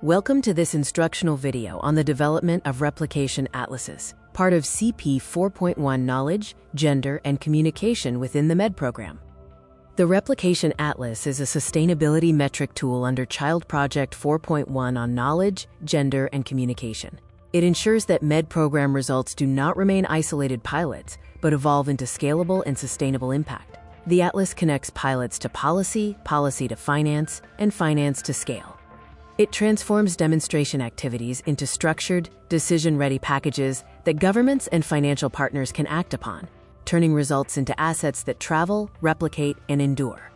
Welcome to this instructional video on the development of Replication Atlases, part of CP 4.1 Knowledge, Gender, and Communication within the MedProgramme. The Replication Atlas is a sustainability metric tool under Child Project 4.1 on knowledge, gender, and communication. It ensures that MedProgramme results do not remain isolated pilots, but evolve into scalable and sustainable impact. The Atlas connects pilots to policy, policy to finance, and finance to scale. It transforms demonstration activities into structured, decision-ready packages that governments and financial partners can act upon, turning results into assets that travel, replicate, and endure.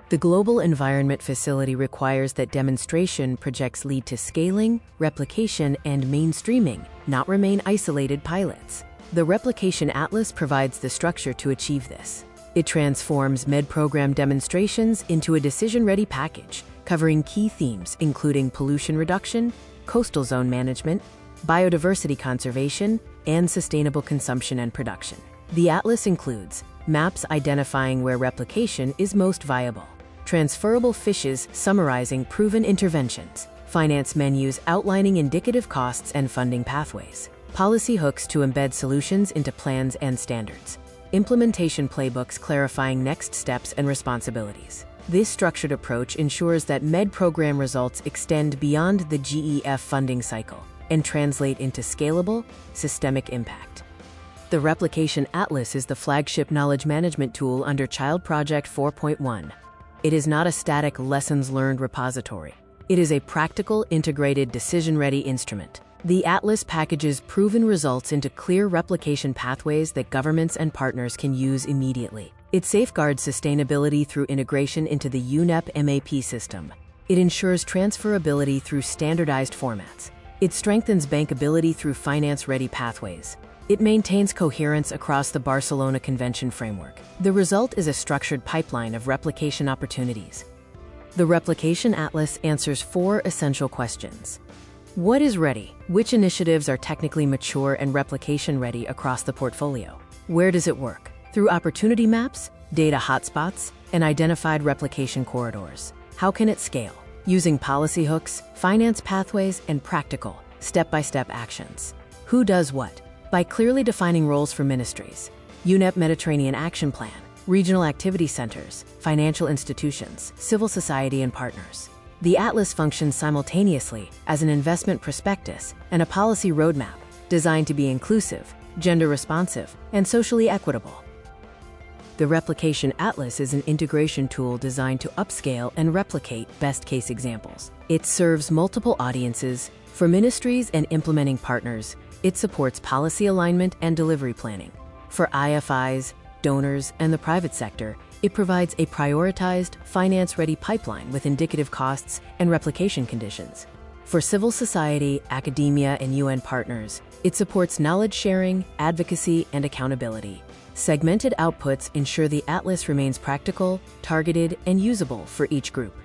The Global Environment Facility requires that demonstration projects lead to scaling, replication, and mainstreaming, not remain isolated pilots. The Replication Atlas provides the structure to achieve this. It transforms MedProgramme demonstrations into a decision-ready package, covering key themes including pollution reduction, coastal zone management, biodiversity conservation, and sustainable consumption and production. The Atlas includes maps identifying where replication is most viable, transferable fishes summarizing proven interventions, finance menus outlining indicative costs and funding pathways, policy hooks to embed solutions into plans and standards, implementation playbooks clarifying next steps and responsibilities. This structured approach ensures that MedProgramme results extend beyond the GEF funding cycle and translate into scalable, systemic impact. The Replication Atlas is the flagship knowledge management tool under Child Project 4.1. It is not a static lessons learned repository. It is a practical, integrated, decision-ready instrument. The Atlas packages proven results into clear replication pathways that governments and partners can use immediately. It safeguards sustainability through integration into the UNEP MAP system. It ensures transferability through standardized formats. It strengthens bankability through finance-ready pathways. It maintains coherence across the Barcelona Convention framework. The result is a structured pipeline of replication opportunities. The Replication Atlas answers 4 essential questions. What is ready? Which initiatives are technically mature and replication-ready across the portfolio? Where does it work? Through opportunity maps, data hotspots, and identified replication corridors. How can it scale? Using policy hooks, finance pathways, and practical, step-by-step actions. Who does what? By clearly defining roles for ministries, UNEP Mediterranean Action Plan, regional activity centers, financial institutions, civil society, and partners. The Atlas functions simultaneously as an investment prospectus and a policy roadmap designed to be inclusive, gender-responsive, and socially equitable. The Replication Atlas is an integration tool designed to upscale and replicate best-case examples. It serves multiple audiences. For ministries and implementing partners, it supports policy alignment and delivery planning. For IFIs, donors, and the private sector, it provides a prioritized, finance-ready pipeline with indicative costs and replication conditions. For civil society, academia, and UN partners, it supports knowledge sharing, advocacy, and accountability. Segmented outputs ensure the Atlas remains practical, targeted, and usable for each group.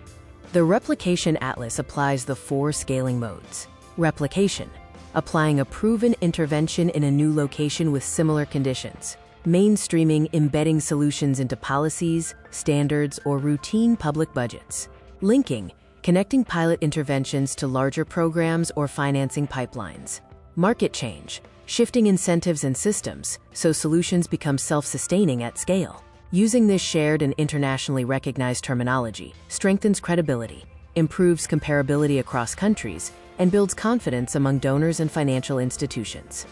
The Replication Atlas applies the 4 scaling modes. Replication, applying a proven intervention in a new location with similar conditions. Mainstreaming, embedding solutions into policies, standards, or routine public budgets. Linking, connecting pilot interventions to larger programs or financing pipelines. Market change, shifting incentives and systems so solutions become self-sustaining at scale. Using this shared and internationally recognized terminology strengthens credibility, improves comparability across countries, and builds confidence among donors and financial institutions.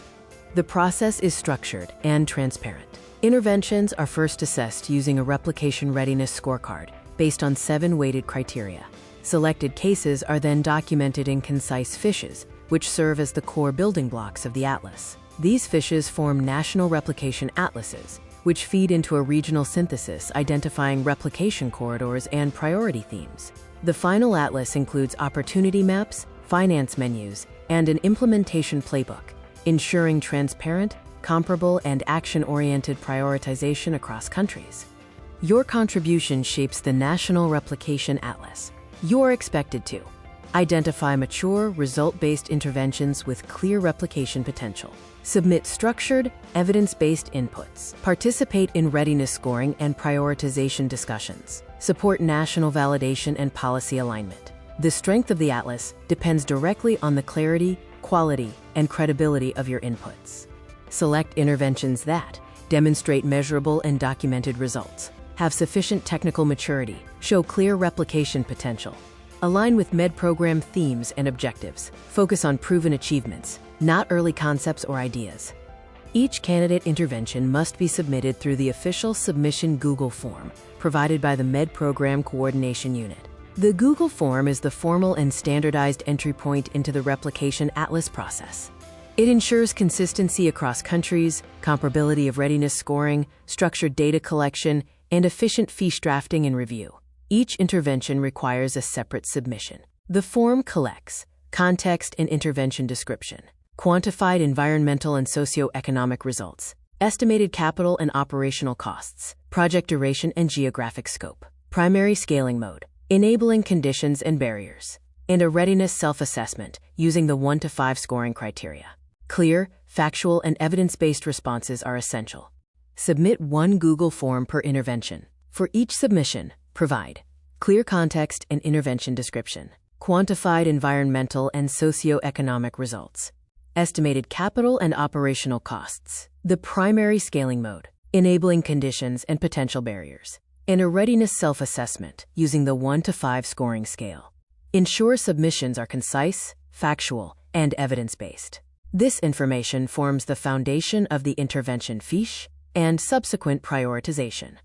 The process is structured and transparent. Interventions are first assessed using a replication readiness scorecard based on 7 weighted criteria. Selected cases are then documented in concise fishes, which serve as the core building blocks of the Atlas. These fishes form national replication atlases, which feed into a regional synthesis identifying replication corridors and priority themes. The final Atlas includes opportunity maps, finance menus, and an implementation playbook, ensuring transparent, comparable, and action-oriented prioritization across countries. Your contribution shapes the National Replication Atlas. You're expected to identify mature, result-based interventions with clear replication potential. Submit structured, evidence-based inputs. Participate in readiness scoring and prioritization discussions. Support national validation and policy alignment. The strength of the atlas depends directly on the clarity, quality, and credibility of your inputs. Select interventions that demonstrate measurable and documented results, have sufficient technical maturity, show clear replication potential, align with MedProgramme themes and objectives, focus on proven achievements, not early concepts or ideas. Each candidate intervention must be submitted through the official submission Google form provided by the MedProgramme Coordination Unit. The Google form is the formal and standardized entry point into the Replication Atlas process. It ensures consistency across countries, comparability of readiness scoring, structured data collection, and efficient fiche drafting and review. Each intervention requires a separate submission. The form collects context and intervention description, quantified environmental and socioeconomic results, estimated capital and operational costs, project duration and geographic scope, primary scaling mode, enabling conditions and barriers, and a readiness self-assessment using the 1 to 5 scoring criteria. Clear, factual, and evidence-based responses are essential. Submit one Google form per intervention. For each submission, provide clear context and intervention description, quantified environmental and socioeconomic results, estimated capital and operational costs, the primary scaling mode, enabling conditions and potential barriers, and a readiness self-assessment using the 1 to 5 scoring scale. Ensure submissions are concise, factual, and evidence-based. This information forms the foundation of the intervention fiche and subsequent prioritization.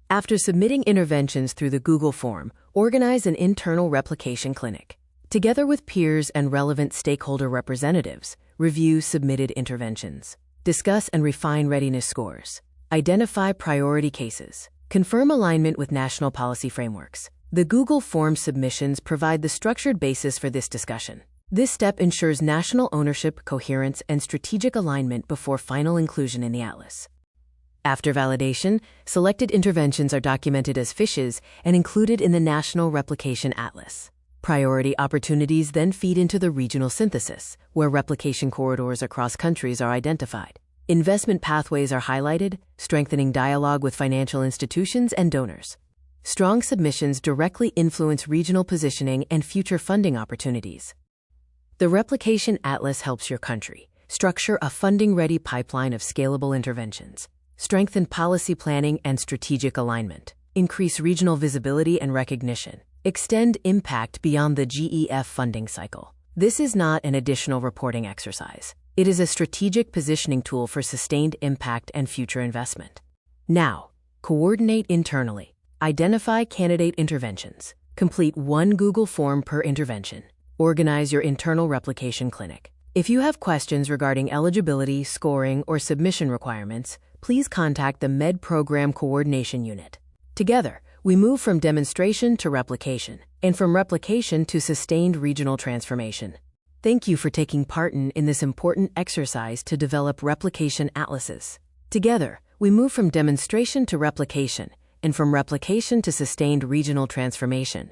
After submitting interventions through the Google form, organize an internal replication clinic. Together with peers and relevant stakeholder representatives, review submitted interventions. Discuss and refine readiness scores. Identify priority cases. Confirm alignment with national policy frameworks. The Google form submissions provide the structured basis for this discussion. This step ensures national ownership, coherence, and strategic alignment before final inclusion in the atlas. After validation, selected interventions are documented as fiches and included in the National Replication Atlas. Priority opportunities then feed into the regional synthesis, where replication corridors across countries are identified. Investment pathways are highlighted, strengthening dialogue with financial institutions and donors. Strong submissions directly influence regional positioning and future funding opportunities. The Replication Atlas helps your country structure a funding-ready pipeline of scalable interventions, strengthen policy planning and strategic alignment, increase regional visibility and recognition, extend impact beyond the GEF funding cycle. This is not an additional reporting exercise. It is a strategic positioning tool for sustained impact and future investment. Now, coordinate internally. Identify candidate interventions. Complete one Google form per intervention. Organize your internal replication clinic. If you have questions regarding eligibility, scoring, or submission requirements, please contact the MedProgramme Coordination Unit. Together, we move from demonstration to replication, and from replication to sustained regional transformation. Thank you for taking part in this important exercise to develop replication atlases. Together, we move from demonstration to replication, and from replication to sustained regional transformation.